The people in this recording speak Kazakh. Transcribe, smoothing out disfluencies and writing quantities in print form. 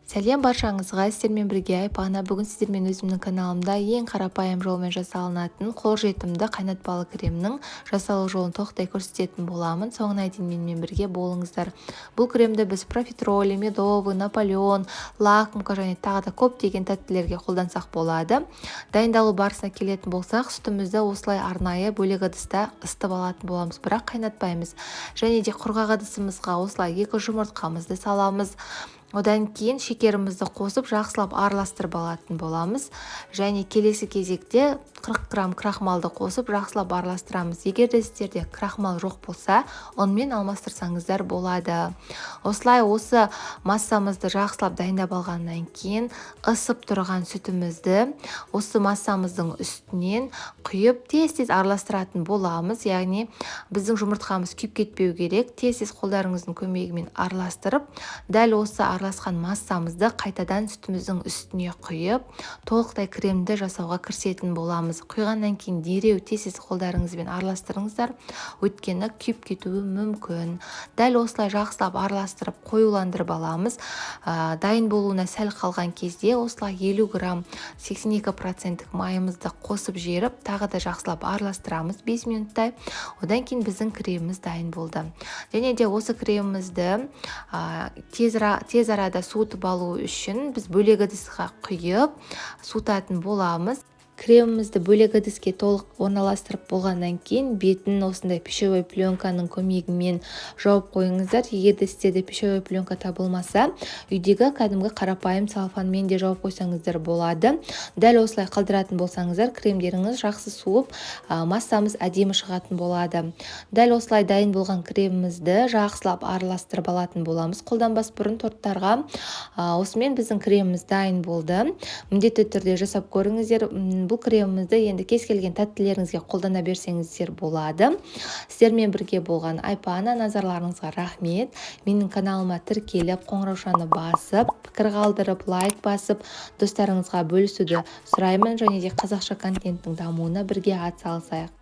Сәлем баршаңызға, сіздермен бірге Айпана. Бүгін сіздермен өзімнің каналымда ең қарапайым жолмен жасалынатын қолжетімді қайнатпалы кремнің жасалу жолын тоқтай көрсететін боламын. Соңына дейін менімен бірге болыңыздар. Бұл кремді біз профитроли, медовый, наполеон, лакмка және тағы да көптеген тәттілерге қолдансақ болады. Дайындалу барысына келетін болсақ, сүтімізді осылай арнайы бөлек ыдыста ысытып алатын боламыз, бірақ қайнатпаймыз. Және де құрғақ ыдысымызға осылай 2 жұмыртқамызды саламыз. Одан кейін шекерімізді қосып жақсылап араластырып алатын боламыз. Және келесі кезекте 40 грамм крахмалды қосып жақсылап араластырамыз. Егер де сіздерде крахмал жоқ болса, онымен алмастырсаңыздар болады. Осылай осы массамызды жақсылап дайындап алғаннан кейін ысып тұрған сүтімізді осы массамыздың үстінен құйып тез-тез араластыратын боламыз. Яғни біздің жұмыртқамыз күйіп кетпеу керек. Тез-тез қолдарыңыздың көмегімен араластырып, дәл осы араласқан массамызды қайтадан сүтіміздің үстіне құйып, толықтай кремді жасауға кірісетін боламыз. Құйғаннан кейін дереу тез-тез қолдарыңызбен араластырыңыздар, өйткені күйіп кетуі мүмкін. Дәл осылай жақсылап араластырып қоюландырып аламыз. Дайын болуына сәл қалған кезде осылай 50 грамм 82% майымызды қосып жеріп, тағы да жақсылап араластырамыз 5 минуттай. Одан кейін біздің креміміз дайын болды. Және де осы кремімізді тез арада суытып алу үшін біз бөлек ыдысқа құйып суытатын боламыз. Кремімізді бөлек ыдыске толық орналастырып болғаннан кейін бетін осындай пищевой пленканың көмегімен жауып қойыңыздар. Егер де сіздерде пищевой пленка табылмаса, үйдегі кәдімгі қарапайым целлофанмен де жауып қойсаңыздар болады. Дәл осылай қалдыратын болсаңыздар, кремдеріңіз жақсы суып, массамыз әдемі шығатын болады. Дәл осылай дайын болған кремімізді жақсылап араластырып алатын боламыз. Қолданбас бұрын торттарға. Осымен біздің креміміз дайын болды. Міндетті түрде жасап көріңіздер. Бұл кремімізді енді кез келген тәттілеріңізге қолдана берсеңіздер болады. Сіздермен бірге болған Айпана, назарларыңызға рахмет. Менің каналыма тіркеліп, қоңыраушаны басып, пікір қалдырып, лайк басып, достарыңызға бөлісуді сұраймын. Және де қазақша контенттің дамуына бірге атсалысайық.